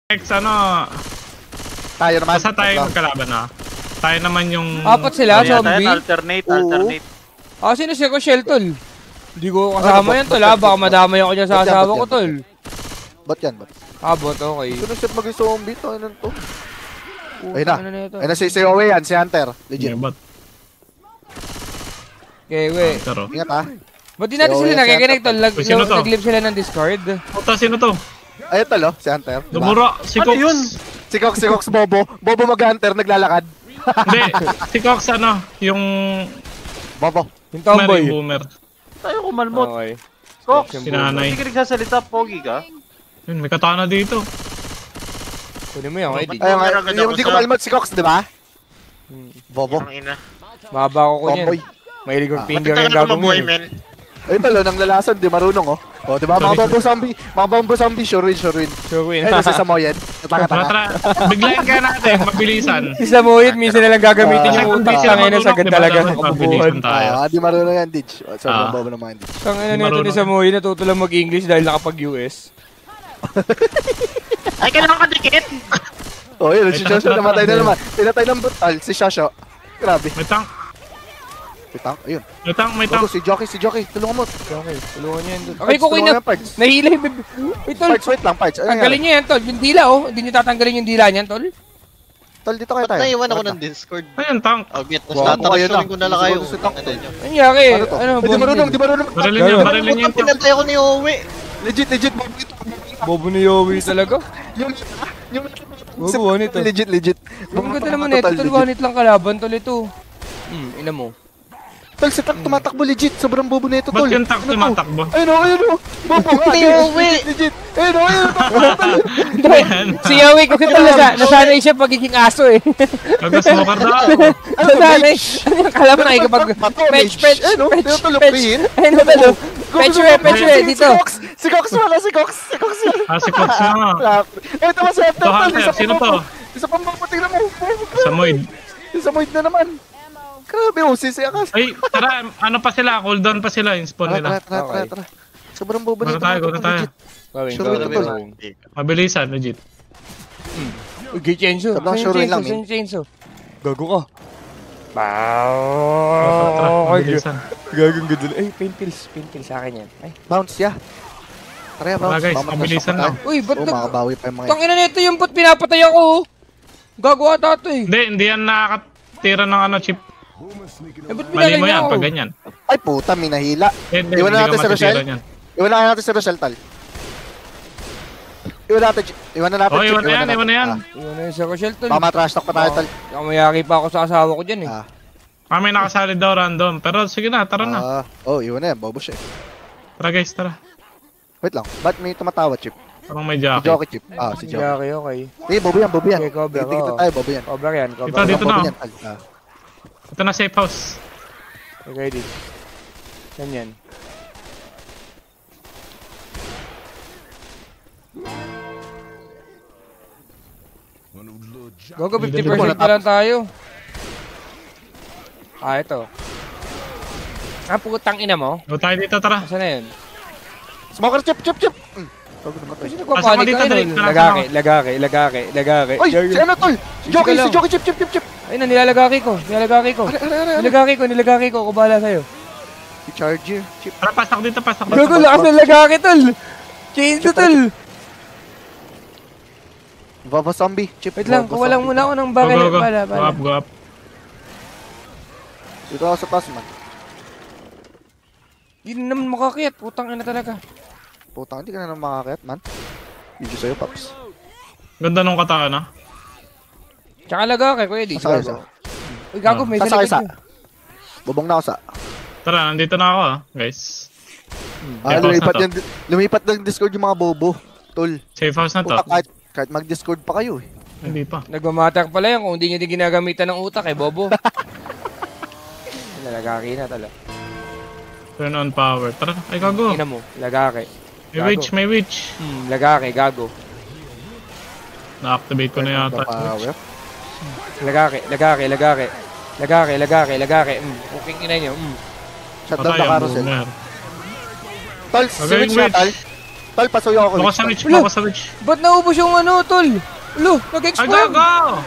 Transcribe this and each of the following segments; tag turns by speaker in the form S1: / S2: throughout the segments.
S1: Next, ano?
S2: Tayo naman.
S1: Basta tayo magkalaban na. Tayo naman yung...
S3: Apat sila, zombie?
S4: Alternate.
S3: Sino siya ko, Shell, tol? Hindi ko kasama yan, tol, ha? Baka madamay ako dyan sa asawa ko, tol.
S2: Bot yan, bot.
S3: Bot, okay.
S2: Sunod-sunod maging zombie, to. Ano to? Ayun na. Ayun na si Owe yan, si Hunter. Legit.
S1: Yeah, bot.
S3: Okay, we.
S2: Ingat, ha?
S3: Ba't di natin sila nakikinig, tol? Nag-live sila ng Discord.
S1: Puta, sino to?
S2: Ayun, tol, si Hunter.
S1: Lumura, si Cox.
S4: Ano yun?
S2: Si Cox, Bobo. Bobo mag-Hunter, naglalakad.
S1: Hindi, si Cox ano, yung...
S2: Bobo.
S3: Yung tomboy.
S1: Boomer.
S4: Tayo kumalmot.
S3: Okay.
S4: Cox,
S1: sinanay.
S4: hindi ka nagsasalita, pogi ka?
S1: Yun, may katana dito.
S3: Kunin mo yung ID.
S2: Ayun, yung di ko malmot si Cox, di ba? Bobo.
S3: Mahaba ko niyan.
S2: Tomboy.
S3: Mahilig yung finger yung gagawin mo.
S2: Ayun talo, nang lalasan, di marunong, oh. O, di ba, mga bombo zombie, sure win.
S3: Sure.
S2: Ayun, sa Samoyed.
S1: Tara, biglayin ka natin, mabilisan.
S3: Si Samoyed, minsan nalang gagamitin yung utak sa ngayon na sagad talaga.
S1: Mabilisan tayo.
S2: Di marunong yan, Dij. Sobrang bobo naman, Dij.
S3: Tangina nito ni Samoyed, natuto lang mag-English dahil nakapag-US.
S4: Ay, kailangan ka dikit!
S2: O, yun, si Shosho namatay na naman. Pinatay ng brutal, si Shosho. Grabe.
S1: May tank.
S2: Ayun.
S1: May tank.
S2: Si Jockey, tulungan mo.
S3: Okay, tulungan niya yan doon. Okay, kukuin na. Nahila yung bebe. Wait, tol.
S2: Wait lang, Parts.
S3: Tanggalin niyo yan, tol. Yung dila, oh. Hindi niyo tatanggalin yung dila niyan, tol.
S2: Tol, dito kayo tayo.
S5: Naiwan ako ng Discord.
S1: Ayun, tank.
S5: Tatarasyonin ko na lang kayo.
S3: Ano yaki? Ano,
S2: di marunong.
S1: Barilin yung tank.
S5: Pinatay ako ni Owe.
S2: Legit,
S3: bobo ni Yowie talaga.
S2: Yung
S3: Bobo, one ito.
S2: Legit.
S3: Ang ganda naman ito, tol. One hit lang kalaban, tol, ito. Ina mo.
S2: Tol, si Tank tumatakbo legit. Sobrang bobo na ito, tol.
S1: Ba't yung tank tumatakbo?
S2: Ayun o. Bobo nga. Legit. Ayun o.
S3: Si Yowie kasi tol, nasanay siya pagiging aso eh.
S1: Nag-smoker na ako.
S3: Nasanay. Ano yung kalaban na ikapag... Fetch. Ayun o, dito.
S2: Si Cox wala, si Cox yan.
S1: Si Cox na.
S2: Eh, tama si Hunter, tol.
S1: Hunter, sino to?
S2: Isa pang bobo, tingnan mo.
S1: Samoyed.
S2: Samoyed na naman. Grabe, OCC akas.
S1: Ay, tara, ano pa sila? Cooldown pa sila, yung spawn nila.
S2: Tara. Sobrang bobo nito.
S1: Go na tayo. Mabilisan, legit.
S3: Okay, Chenzo.
S2: Sobrang sure win lang,
S3: Chenzo. Gago ka.
S1: Mabilisan.
S3: Gagong gudul. Ay, pain pills sa akin yan. Ay,
S2: bounce, yeah. Tara, bounce.
S1: Guys, mabilisan lang.
S3: Uy, ba't
S2: makabawi pa yung mga...
S3: Tangina nito yung ba't pinapatay ako? Gago ata ito eh.
S1: Hindi yan nakakatira ng ano, chip. Mali mo yan pag ganyan.
S2: Ay puta, may nahila.
S1: Iwan na natin si Rochelle.
S2: Iwan na natin si Rochelle, tal. Iwan na natin chip.
S1: Iwan na yan.
S3: Iwan na yan si Rochelle, tal.
S2: Baka matrash talk pa tayo, tal.
S3: Kamayaki pa ako sa asawa ko dyan eh.
S1: May nakasalid daw random. Pero sige na, tara na.
S2: Iwan na yan, bobo siya.
S1: Tara guys, tara.
S2: Wait lang, ba't may tumatawa, Chip?
S1: Parang may jockey.
S2: Si Jockey, Chip. Si
S3: Jockey, okay.
S2: Bobo yan.
S3: Okay, cover.
S2: Titignan tayo, bobo yan.
S3: Cover yan.
S1: Dito na. Ito na safe house.
S3: Okay, di. Yan. Gogo, 50% pa lang tayo. Ito. Putang ina mo.
S1: Go tayo dito, tara.
S3: Saan na yun?
S2: Smoker, Chip!
S3: Kasi nagpapanik ka yun. Lagaki.
S2: Oy, si ano, tol? Si Jockey, Chip!
S3: Ayun na, nilalagaki ko. Nilagaki ko. Ako bahala sa'yo.
S2: Si Charger, Chip.
S1: Tara, pasak dito.
S3: Gogo, lakas ng lagaki, tol. Chainsaw, tol.
S2: Vava zombie, Chip.
S3: Wait lang, kuha lang muna ako ng bakal.
S1: Go up.
S2: Dito ako sa taas, man.
S3: Hindi naman makakiyat. Putang ina talaga.
S2: Putang, hindi ka na naman makakayat, man. Video sa'yo, Paps.
S1: Ganda nung katana.
S3: Tsaka lagaki, Kuya Di. Uy, gago, may
S2: sa. Bubong na ako sa.
S1: Tara, nandito na ako guys.
S2: Lumipat ng Discord yung mga bobo. Tol.
S1: Safe house na to.
S2: Kahit mag-Discord pa kayo eh.
S1: Hindi pa.
S3: Nagmamatak pala yan kung hindi nyo din ginagamitan ng utak bobo. Lagaki na talaga.
S1: Turn on power. Tara, ay gago.
S3: Ina mo, lagaki.
S1: May witch.
S3: Lagaki, gago.
S1: Na-activate ko na yata.
S3: Lagaki. Okay, ina nyo.
S2: Shutdown na carousel. Tol, si Witch na, tal. Tol, pasuyo ako.
S1: Baka sa Rich, baka sa Rich.
S3: Ba't naubos yung ano, tol? Ulo,
S1: Ay,
S3: nag-explode.
S1: gago!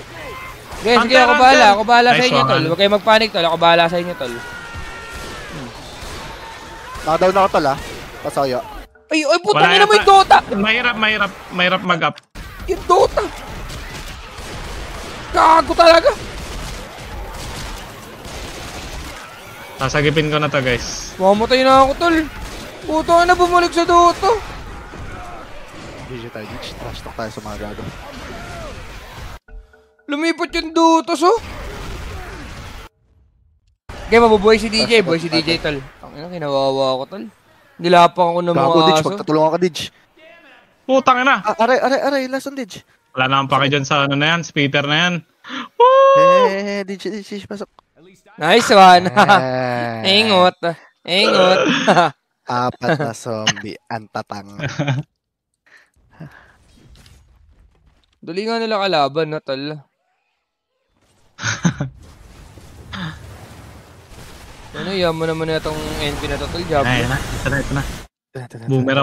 S3: Okay, sige,
S1: Hunter,
S3: ako bahala.
S1: Hunter.
S3: Ako bahala sa
S1: Nice
S3: inyo,
S1: one,
S3: tol.
S1: Hunter.
S3: Huwag kayo magpanik, tol. Ako bahala sa inyo, tol.
S2: Nakadown ako tol, ha. Pasuyo.
S3: Ay, putang
S1: Wala
S3: ina mo
S1: yata.
S3: yung Dota!
S1: Mahirap mag-up.
S3: Yung Dota! Gago talaga!
S1: Sasagipin ko na to, guys.
S3: Mamatay na ako, tol. Puto na bumalik sa Dota.
S2: GG tayo, Ditch. Trash talk tayo sa mga gago.
S3: Lumipot yung Dotos, oh. Okay, mabubuhay si DJ. Buhay si DJ, tol. Ang ina, kinawawa ako, tol. Nilapang ako ng mga
S2: Gago, Ditch.
S3: aso.
S2: Magtutulungan ka, Ditch.
S1: Putang ina.
S2: Aray. Last on, Ditch.
S1: Wala na akong pake dyan sa ano na yan, speeder na yan. Woo!
S2: Ditch. Pasok.
S3: Nice one. Ingot.
S2: Apat na zombie. Antatang.
S3: Dali nga nila kalaban, no, tol. Ano, yaman naman na itong NP na to, tol. Job.
S1: Ay, ito na. Boomer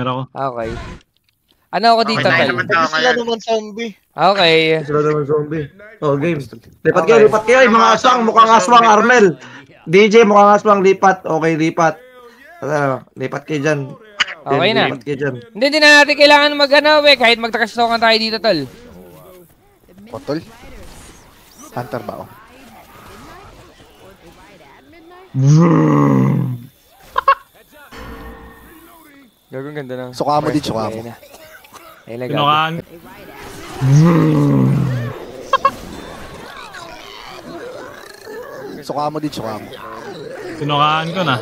S1: ako.
S3: Okay. Ano ako dito,
S4: Okay,
S3: tol?
S4: naman.
S5: Sila naman zombie.
S3: Okay.
S6: Sila naman zombie. Oh, game. Lipat kayo. Yung mga aswang, mukhang aswang, Armel. DJ, mukhang aswang, lipat. Okay, lipat. Lipat kayo dyan.
S3: Okay na.
S6: Lipat kayo dyan.
S3: Hindi na natin kailangan mag-ano, we. Kahit magtakastokan tayo dito, tol.
S2: Potol. Hunter ba, oh?
S3: Gagawin ganda na.
S2: Suka mo, Ditch. Suka mo.
S3: Ayun na, gago.
S1: Pinukaan.
S2: Suka mo, Ditch. Suka mo.
S1: Pinukaan ko na.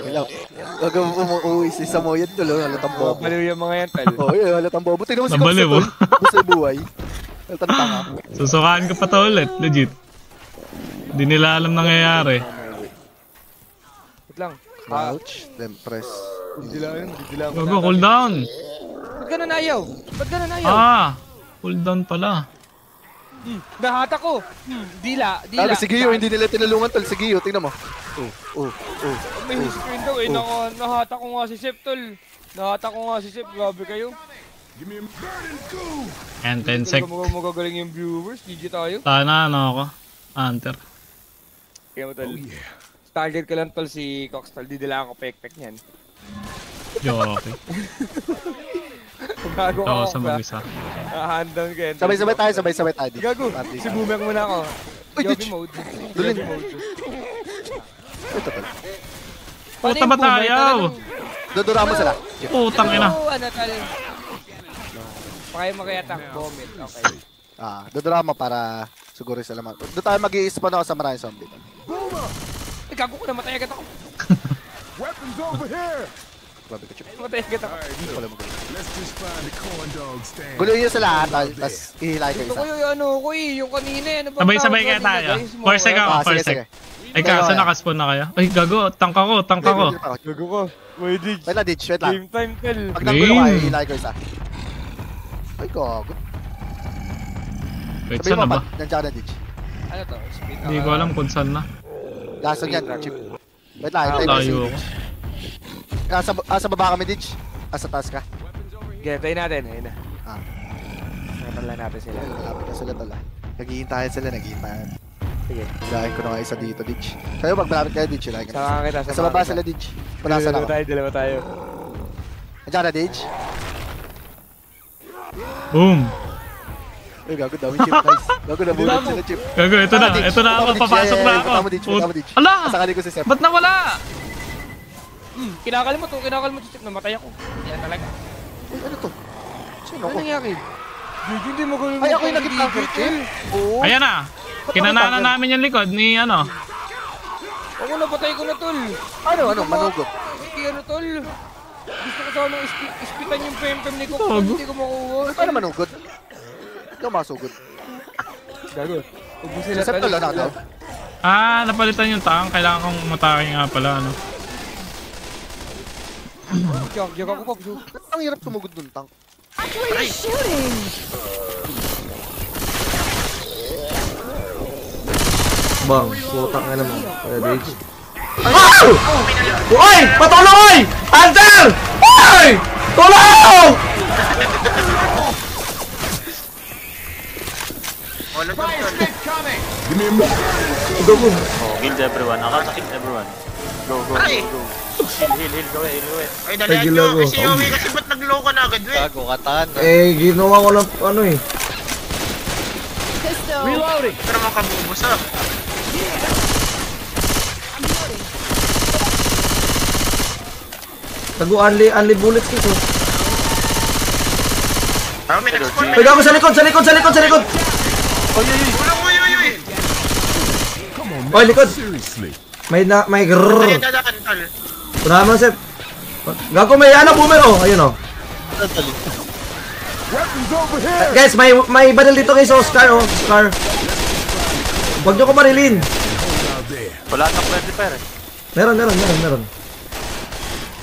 S2: Gago mo, uwi. Isa mo yan, tol. Halatang bobo.
S3: Baliw yung mga yan, tol.
S2: Oh, yun. Halatang bobo. Tingnan mo si
S1: Nabaliw,
S2: Cox, tol. Gusto yung buhay. Halatang tanga.
S1: Susukaan ko pa to ulit, legit. Hindi nila alam nangyayari.
S3: Wait lang.
S2: Crouch, then press.
S1: Gago, cooldown.
S3: Ba't ganun ayaw?
S1: Cooldown pala.
S3: Nahata ko. Dila.
S2: Sige yun, hindi nila tinulungan, tol. Sige yun, tingnan mo.
S3: May screen daw eh. Nahata ko nga si Sep, tol. Grabe kayo.
S1: And 10 sec.
S3: Magagaling yung viewers. GG tayo.
S1: Sana ano ako. Hunter.
S3: Kaya mo, tol. Target ko lang, tol, si Cox, tol. Didilaan ko pek-pek niyan.
S1: Joke.
S3: Gago
S1: Ito
S3: ka,
S1: sa mag-isa.
S3: Hand-down ka yan.
S2: Sabay-sabay tayo.
S3: Gago. Si Boomer muna ako.
S2: Uy,
S3: Joby
S2: Ditch.
S3: mode.
S2: Dulin.
S3: Joby mode.
S2: Ito, tol.
S1: Puta ba tayo?
S2: Dodora mo sila.
S1: Putang ina.
S3: Ano, tol? Pakaya mag-attack vomit. Okay.
S2: Dodora mo para siguro sila mag... Doon tayo mag-i-spawn ako sa maraming zombie.
S3: Gago ko, namatay agad ako.
S2: Grabe ka, Chip.
S3: Namatay agad ako.
S2: Wala mo gulo. Gulo yun sa lahat, tol. Tapos ihilay ko
S3: Ito
S2: isa.
S3: ko yung ano ko eh. Yung kanina eh. Ano ba
S1: Sabay-sabay
S3: tawag
S1: kaya
S3: kanina,
S1: tayo.
S3: guys?
S1: First sec ako,
S2: Sige,
S1: first
S2: sige.
S1: sec. Ay, kaso nakaspawn na kayo? Ay, gago. Tank ako.
S3: Gago ko. Wait, Dig.
S2: Wait lang, Ditch. Wait lang.
S3: Game time, tol.
S2: Pag nanggulo ka,
S1: Game.
S2: ihilay ko isa. Ay, gago.
S1: Wait,
S2: Sabihin
S1: saan na
S2: mo,
S1: ba?
S2: nandiyan na, Ditch.
S3: Ano to? Speed.
S1: Hindi ko alam kung saan na.
S2: Lason yan, Chip. Wait lang, hintay ko si
S1: Layo
S2: Ditch.
S1: ako.
S2: Sa baba kami, Ditch. Sa taas ka.
S3: Gantay natin. Ayun na.
S2: Ah.
S3: Nakatan lang natin sila.
S2: Malapit na sila, tol. Naghihintayan sila.
S3: Sige.
S2: Hilahin ko na kayo sa dito, Ditch. Kayo, pag malapit kayo, Ditch. Hilahin ko na.
S3: Saka kita.
S2: Sa baba sila, Ditch. Palasan ako.
S3: Dalawa tayo.
S2: Nandiyan na, Ditch.
S1: Boom.
S2: Uy, gago, dami chip, guys. Gago, nabulot sila, Chip.
S1: Gago, ito na. Ito na ako. Papasok na ako.
S2: Patama, Ditch.
S1: Ala!
S2: Kasakali ko si Sep.
S1: Ba't nawala?
S3: Kinakalimot si Chip. Namatay ako. Yan talaga.
S2: Uy, ano to? Sino
S3: Ano
S2: ko?
S3: nangyari? Hindi mo gawin
S2: Ay, ako yung nag-tanker, Chip. Oo.
S1: Ayan na. Kinanana namin yung likod ni ano.
S3: Ako napatay ko na, tol.
S2: Ano, manugot.
S3: Hindi ano, tol. Gusto ko sanang ispitan yung pem-pem ni Cox.
S1: Gago.
S3: Hindi ko makuha.
S2: Ano manugot? Ikaw masugod.
S3: Gago. Ubusin na,
S2: Sep, tol, ano daw?
S1: Napalitan yung tank. Kailangan kong matake nga pala, ano.
S3: Jog ako, Cox.
S2: Ang hirap tumugod dun, tank.
S6: Bang, putang nga naman. Kaya Dage. Uy! Patulong, oy! Hunter! Uy! Tulong!
S4: Wala tol.
S6: Go, go.
S7: Oh, kill everyone. Akala kill everyone. Go, go,
S4: Ay!
S7: go, go. Heal, go, heal.
S4: Ay, dalihan
S6: Ay,
S4: nyo.
S6: gilago.
S4: Kasi Yowie kasi ba't nag-low ka na agad, we?
S5: Gago katan.
S6: Ginawa ko lang ano eh.
S4: Pero makabubos ah.
S6: Tago, unli bullets dito.
S4: Ah, may nag-spawn.
S6: Ay, gago sa likod.
S4: Ulong, uy.
S6: Oy, likod. May grrrr.
S4: Dalihan dadakan, tol.
S6: Wala naman, Sep. Gago, may boomer, oh. Ayun, oh. Guys, may badal dito guys, oh. Scar. Huwag nyo ko marilin.
S7: Wala nang friendly pair eh.
S6: Meron.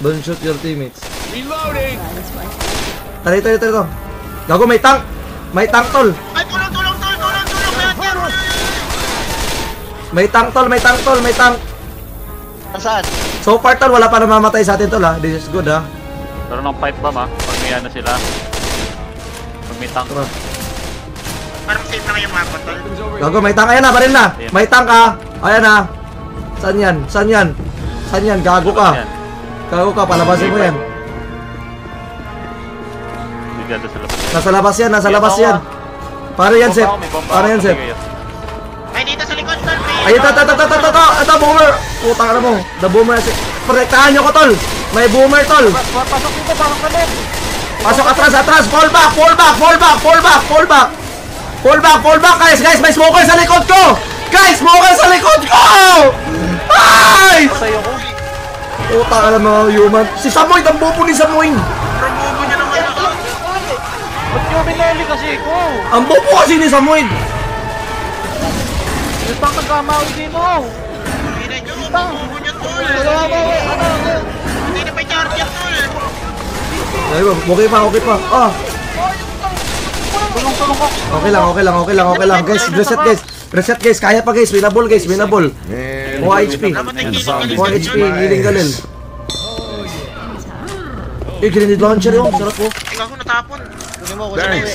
S6: Don't shoot your teammates.
S3: Reloading!
S6: Tara. Gago, may tank. May tank, tol.
S4: Ay, tulong.
S6: May tank.
S5: Saan?
S6: So far, tol, wala pa namamatay sa atin, tol, ha. This is good, ha.
S7: Pero ng pipe bomb ha. Pag may ano sila. Pag may tank.
S6: Tara.
S4: Parang safe na yung mapa, tol.
S6: Gago, may tank. Ayan na, baril na. May tank, ha. Ayan, ha. Saan yan? Gago ka.
S7: Yan.
S6: Palabasin mo yan.
S7: Bigado sa labas.
S6: Nasa labas yan. Para yan, Sep.
S4: Ay, dito sa likod, tol.
S6: Ay, ito, boomer. Putang na mo. The boomer. Protektahan nyo ko, tol. May boomer, tol. Pasok atras. Fall back. Guys. May smoker sa likod ko. Ay! Putang na mga human. Si Samoy, ang bobo ni Samoy.
S4: Promobo nyo naman ako.
S7: Ba't yung binali kasi ko?
S6: Ang bobo kasi ni Samoy.
S7: Yung tank nagkamawi din mo.
S4: Hindi na nyo, promobo nyo, tol. Hindi na pa yung charger, tol.
S6: Ay, okay pa. Ah.
S7: Tulong ko.
S6: Okay lang. Guys, reset guys. Kaya pa guys. Winnable. More HP. Healing galil. Grenade launcher yun. Sarap po.
S4: Ikaw ko natapon.
S5: Kunin mo, kunin mo.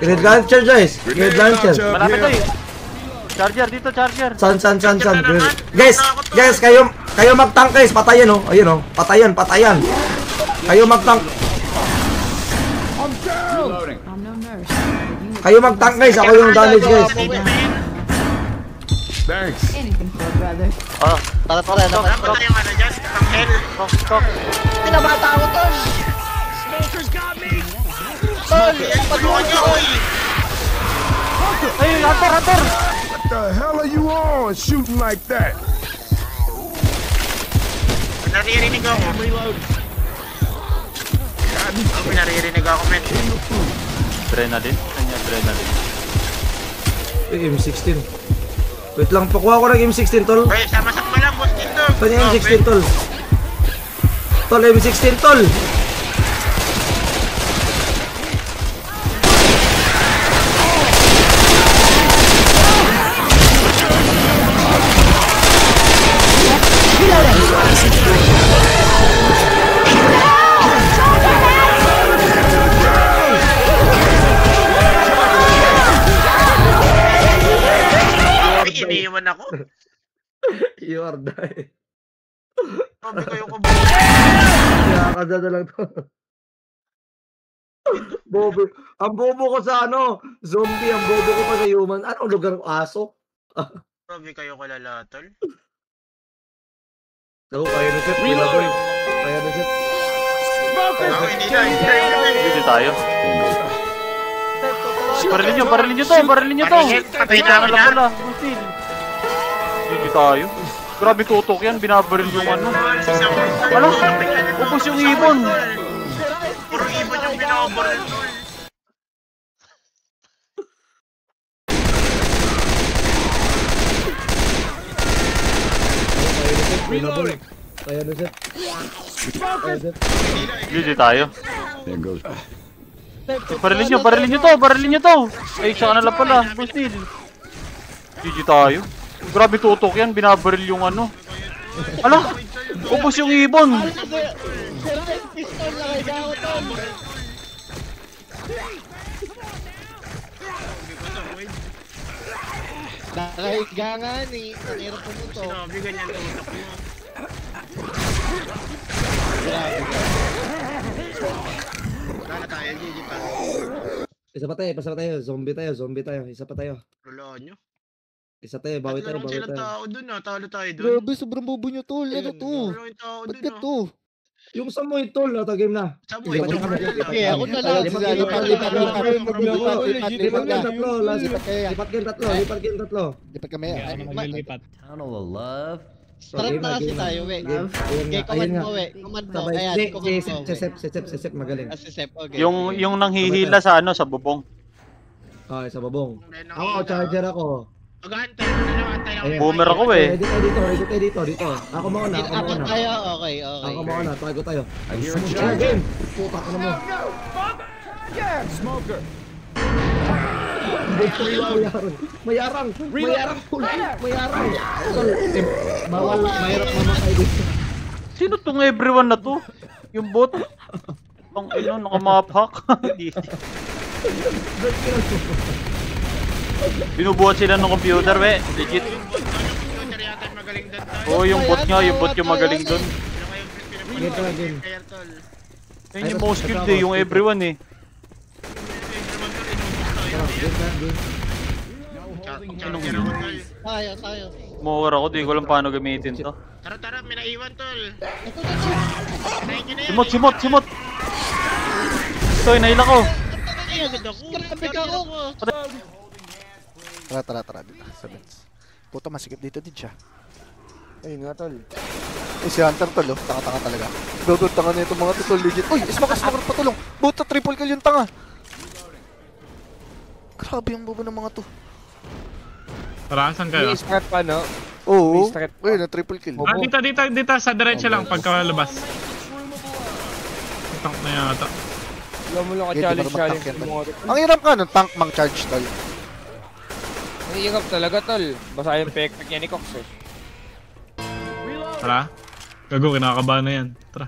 S6: Grenade launcher, guys. Grenade launcher.
S7: Malapit to eh. Charger dito, charger.
S6: San. Guys, kayo mag-tank guys. Patayan, oh. Ayun, oh. Patayan. Kayo mag-tank. Kayo mag-tank guys. Ako yung damage guys.
S8: Anything for a brother.
S7: Oh,
S5: Tara.
S4: Dapat na yung ano dyan, ang hell.
S7: stop.
S5: Pinabata ako, tol.
S4: Tol, tulungan nyo, oy.
S7: Ay, hunter.
S9: What the hell are you on shooting like that?
S4: Naririnig ako. Naririnig ako, men.
S7: Adrenaline? Kanya adrenaline.
S6: M16. Wait lang, pakuha ko ng M16 tol.
S4: Oy, sama-sama lang, boss dito.
S6: Saan yung M16 tol? Tol, M16 tol.
S4: Iniiwan ako.
S6: You are dying.
S4: Sabi ko yung
S6: Kaya na lang to. Bobo. Ang bobo ko sa zombie. Ang bobo ko pa sa human. Anong lugar ko? Aso?
S4: Sabi kayo kalala, tol.
S6: Ako, kaya na set. Kaya na set.
S7: Dito tayo. Barilin nyo to.
S4: Patay na kami na.
S7: Dito tayo. Grabe tutok yan, binabaril yung ano. Ano? Upos yung ibon.
S4: Puro ibon yung binabaril, tol.
S6: Kaya na set.
S7: Dito tayo. Barilin nyo to. Ay, siya ka na lang pala. Bustil. Dito tayo. Grabe tutok yan, binabaril yung ano. Ala! Upos yung ibon!
S5: Nakahiga nga ni. Ang hirap pumuto.
S4: Sinabi ganyan ang utak mo. Wala na tayo, GG pa.
S6: Isa pa tayo. Zombie tayo. Isa pa tayo.
S4: Rulaan nyo.
S6: Isa tayo, bawi tayo.
S4: Silang tao dun talo tayo dun.
S2: Grabe, sobrang bobo nyo tol. Ano to?
S4: Wala yung tao
S2: Ba't
S4: dun
S2: ka to?
S6: Yung Samoy tol, auto game na.
S4: Samoy,
S6: Lipat
S4: joke
S6: game.
S5: Okay, ako na lang.
S6: Lipat game tatlo.
S2: Lipat kami.
S1: Maglilipat.
S5: Tunnel of Love. Start na kasi tayo, we. Okay, command mo, we. Command mo. Ayan, command mo, we.
S6: Sep, magaling.
S5: Si Sep, okay.
S7: Yung nanghihila sa ano, sa bubong.
S6: Okay, sa babong. Ako, charger ako.
S4: Mag-antay na lang.
S7: Boomer ako eh.
S6: Dito. Ako mauna.
S5: Apat tayo, okay.
S6: Ako mauna, tago tayo. Charger! Puta ka na mo.
S9: Smoker.
S6: Mayarang. Bawal, mahirap mamatay dito.
S7: Sino tong everyone na to? Yung bot? Ang naka-map-hack. Binubuhat sila ng computer, we. Legit. Oo, yung bot yung magaling dun. Yun yung most skilled eh, yung everyone eh.
S5: Tayo.
S7: Mawar ako, di ko alam paano gamitin to.
S4: Tara, may naiwan tol.
S7: Simot! Ito, inaila ko.
S2: Tara. Dito. Sabits. Puta, masikip dito din siya.
S3: Ayun nga tol.
S2: Si Hunter tol, oh. Tanga-tanga talaga. Gagod, tanga na itong mga to, tol. Legit. Uy, smoker patulong. Buta, triple kill yung tanga. Grabe yung bobo ng mga to.
S1: Tara, saan kayo?
S3: May start pa, no?
S2: Oo.
S3: May start pa.
S2: Uy, na triple kill.
S1: Dito, sa diretso lang pagkalabas. Tank na yata.
S3: Wala mo lang
S2: Hindi,
S3: ka-challenge
S2: para mag-tank yan, tol.
S3: mo.
S2: Ang hirap ka nun, tank mang charge tol.
S3: Ang hirap talaga, tol. Basta yung pek-pek niya ni Cox, eh.
S1: Tara. Gago, kinakabahan na yan. Tara.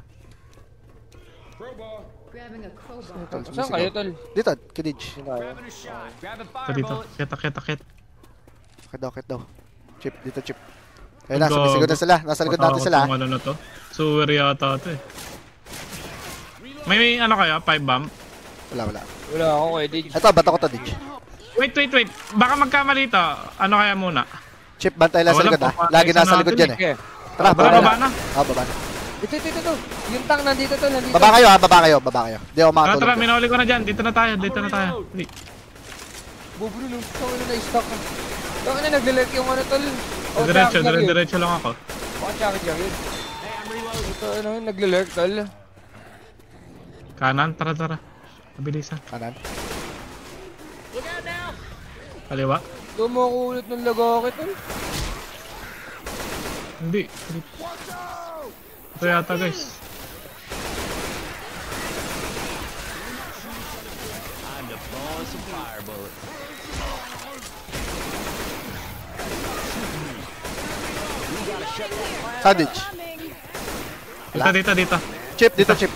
S8: Grabbing a crowbar.
S3: Saan kayo, tol?
S2: Dito, kidij.
S1: Dito. Ket.
S2: Bakit daw? Chip, dito chip. Ayun na, sumisigod na sila. Nasa likod natin sila.
S1: Ano na to? Sewer yata ito eh. May ano kaya? 5 bomb?
S2: Wala.
S3: Wala ako, eh, Dig.
S2: Ito, bata ko to, Dij.
S1: Wait. Baka magkamali to. Ano kaya muna?
S2: Chip, bantay lang sa likod ha. Lagi nasa likod yan eh. Tara,
S1: Baba na.
S2: Baba na.
S3: Ito. Yung tank nandito, tol. Nandito.
S2: Baba kayo. Di ako makatulog.
S1: Tara, minuli ko na dyan. Dito na tayo.
S3: Bubro nung tango na na-stock. Tango na nagle-lurk yung ano, tol.
S1: Diretso lang ako.
S3: Baka chakit yun. Ito, ano, nagle-lurk, tol.
S1: Kanan, tara. Mabilisan.
S2: Kanan.
S1: Kaliwa.
S3: Tumukulit ng lagaki, tol.
S1: Hindi. Ito yata guys.
S2: Sadich.
S1: Dito.
S2: Dito chip.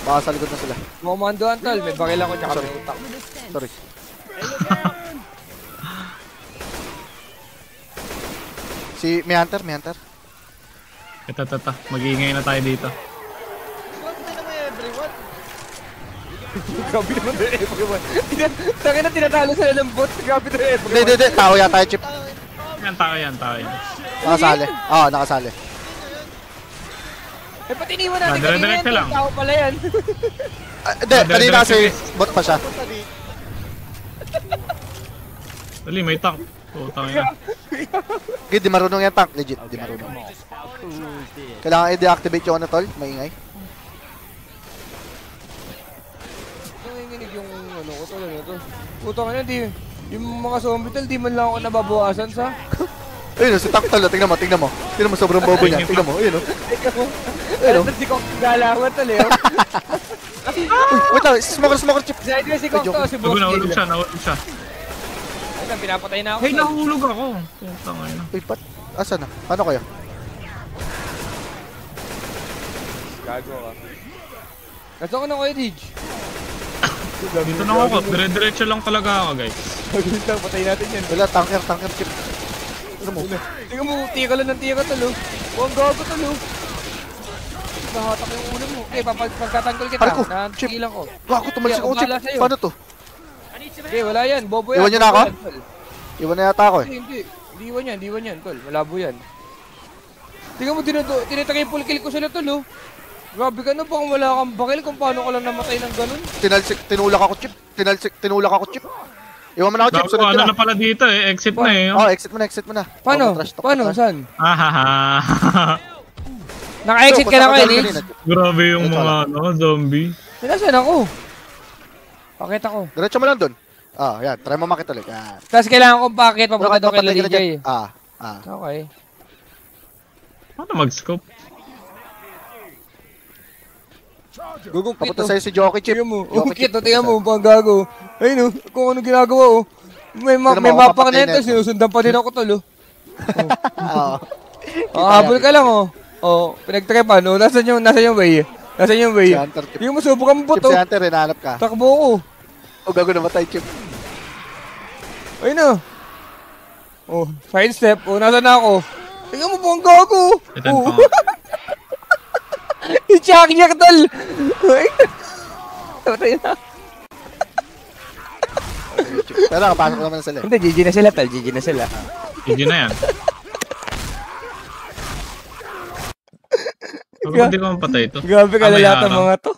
S2: Baka sa likod na sila.
S3: Kumanduan, tol. May bakil ako tsaka may utak.
S2: Sorry. May hunter.
S1: Ito. Mag-iingay na tayo dito.
S3: Grabe naman na everyone. Tangin na tinatalo sila ng bot. Grabe na everyone.
S2: Hindi. Tao yata yung chip.
S1: Tao yan.
S2: Nakasali. Oo, nakasali.
S3: Eh, pati iniwan natin
S1: Diretso lang.
S3: Tao pala yan.
S2: Hindi, kanina kasi bot pa siya.
S1: Dali, may tank. Putang ina.
S2: Okay, di marunong yan tank. Legit, di marunong. Kailangan i-deactivate yung ano tol, maingay.
S3: Nanginginig yung ano ko tol, ano to. Putang ina, yung mga zombie tol, di man lang ako nababawasan sa.
S2: Ayun, si tank tol, tingnan mo. Tingnan mo, sobrang bobo niya. Tingnan mo, ayun o.
S3: Ayun o. Si Cox galawan tol, eh.
S2: Uy, wait lang, smoker chip.
S3: Side si Cox to, si Boss
S1: Nahulog
S3: Gil.
S1: siya.
S3: Ayun, pinapatay na ako.
S1: Hey, nahulog ako. Putang ina.
S2: Uy, ba't? Asan na? Paano kaya?
S3: Gago ka. Nasa ko na kayo, Dig.
S1: Dito na ako, dire-diretso lang talaga ako guys.
S3: Gagawin patayin natin yan.
S2: Wala, tanker chip. Ano mo?
S3: Tingnan mo, tika lang ng tika tol oh. Huwag gago tol oh. Nahatak yung ulo mo. Okay, pagtatanggol kita.
S2: Aray ko,
S3: Nantigilan ko.
S2: Gago, tumalis ako, chip.
S3: Bahala sa'yo.
S2: Paano to?
S3: Okay, wala yan. Bobo yan.
S2: Iwan niyo na ako?
S3: Bobo yan, tol.
S2: Iwan na yata ako eh.
S3: Hindi. Di iwan yan, tol. Malabo yan. Tingnan mo, tinitagay full kill ko sila, tol, oh. Grabe ka na, baka wala kang bakil kung paano ka lang namatay ng ganun.
S2: Tinulak ako, chip. Chip. Iwan mo na ako, chip.
S1: Gago,
S2: Sunod ka
S1: ano
S2: na.
S1: na pala dito eh, exit na eh.
S2: Oh, exit mo na.
S3: Paano?
S2: Oh, trash talk
S3: Paano?
S2: ka.
S3: Saan?
S1: Ahaha.
S3: Naka-exit ka na
S2: So,
S3: kayo,
S2: punta
S3: Nils?
S2: kanina, Chip.
S1: Grabe yung
S2: Ito
S1: mga zombie.
S3: Nasaan ako? Pakita ko.
S2: Diretso mo lang dun. Yan. Try mo makita ulit. Yan.
S3: Tapos kailangan kong packet papunta daw kay
S2: Papatay ka na
S3: DJ.
S2: dyan.
S3: Okay.
S1: Ano mag-scope?
S3: Gugong kit,
S2: Papunta
S3: oh.
S2: sa'yo si Jockey, chip.
S3: Tingnan mo.
S2: Jockey,
S3: Oh, kit,
S2: chip.
S3: tingnan mo. Pang gago. Ayun, oh. Kung ano ginagawa, oh. May
S2: Tingnan mo,
S3: mapa ka
S2: papatay
S3: na ito.
S2: na ito.
S3: Sinusundan pa din ako, tol, oh.
S2: Oo.
S3: Habol ka lang, oh. Oh, pinagtripan, oh. Nasaan yung way? Nasaan yung way?
S2: Si Hunter, chip.
S3: Yung masubukan mo
S2: Chip
S3: to.
S2: si Hunter, hinahanap ka.
S3: Takbo ko.
S2: Gago namatay, chip.
S3: Ayun na. Oh, side step. Oh, nasaan na ako? Tingnan mo po ang gago.
S1: Ito
S3: Oh.
S1: pa.
S3: Ichak-iyak, tol. Patay na.
S2: Pero nakapasok naman na sila.
S3: Hindi, GG na sila, tol. GG na sila.
S1: Hindi na yan. Bakit hindi ko mapatay ito?
S3: Grabe ka
S1: May
S3: lalata
S1: araw.
S3: mga to.